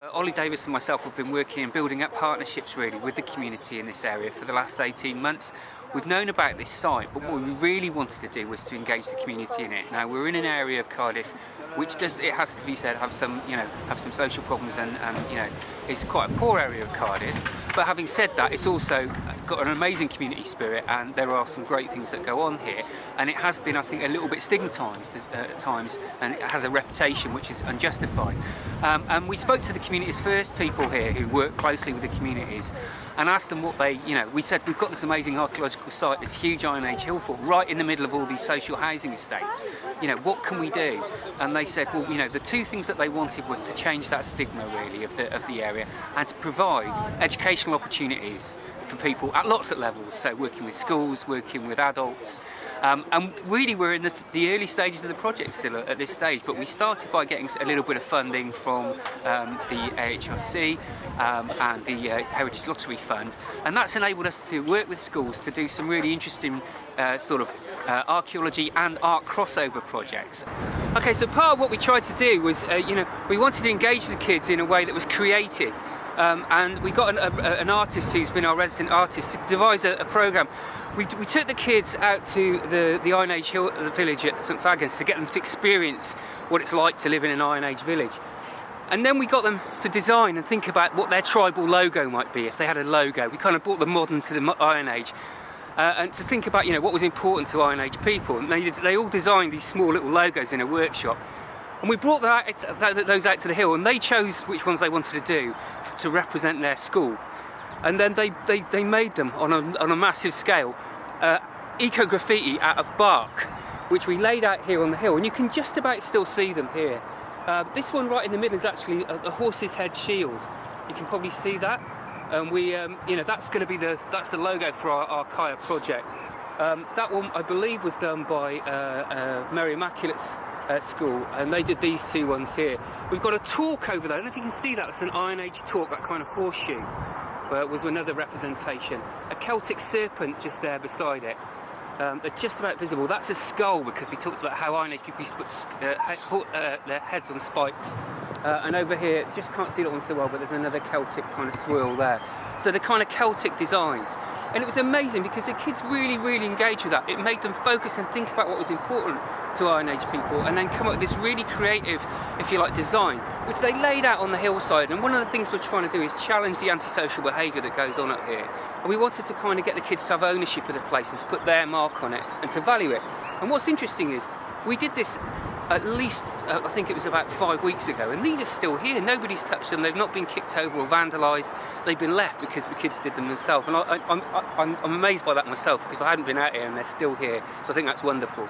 Ollie Davis and myself have been working and building up partnerships really with the community in this area for the last 18 months. We've known about this site, but what we really wanted to do was to engage the community in it. Now we're in an area of Cardiff which does, it has to be said, have some social problems and it's quite a poor area of Cardiff. But having said that, it's also got an amazing community spirit and there are some great things that go on here. And it has been, I think, a little bit stigmatised at times, and it has a reputation which is unjustified. And we spoke to the community's first people here who work closely with the communities and asked them what they, we said we've got this amazing archaeological site, this huge Iron Age hill fort right in the middle of all these social housing estates. What can we do? And they said, well, the two things that they wanted was to change that stigma really of the area and to provide educational opportunities for people at lots of levels, so working with schools, working with adults. And really we're in the early stages of the project still at this stage, but we started by getting a little bit of funding from the AHRC and the Heritage Lottery Fund, and that's enabled us to work with schools to do some really interesting archaeology and art crossover projects. Okay, so part of what we tried to do was, we wanted to engage the kids in a way that was creative. And we got an artist who's been our resident artist to devise a programme. We took the kids out to the Iron Age village at St Fagans to get them to experience what it's like to live in an Iron Age village. And then we got them to design and think about what their tribal logo might be if they had a logo. We kind of brought the modern to the Iron Age. And to think about what was important to Iron Age people. And they all designed these small little logos in a workshop. And we brought those out to the hill, and they chose which ones they wanted to do to represent their school. And then they made them on a massive scale, eco-graffiti out of bark, which we laid out here on the hill, and you can just about still see them here. This one right in the middle is actually a horse's head shield. You can probably see that. And we, that's going to be that's the logo for our CAER project. That one, I believe, was done by Mary Immaculate's school, and they did these two ones here. We've got a torque over there. I don't know if you can see that. It's an Iron Age torque, that kind of horseshoe. Was another representation. A Celtic serpent just there beside it. They're just about visible. That's a skull, because we talked about how Iron Age people used to put their heads on spikes. And over here, just can't see that one so well, but there's another Celtic kind of swirl there. So the kind of Celtic designs. And it was amazing because the kids really, really engaged with that. It made them focus and think about what was important to Iron Age people, and then come up with this really creative, if you like, design, which they laid out on the hillside. And one of the things we're trying to do is challenge the antisocial behaviour that goes on up here. And we wanted to kind of get the kids to have ownership of the place and to put their mark on it and to value it. And what's interesting is, we did this at least, I think it was about 5 weeks ago, and these are still here. Nobody's touched them. They've not been kicked over or vandalised. They've been left because the kids did them themselves. And I'm amazed by that myself, because I hadn't been out here and they're still here. So I think that's wonderful.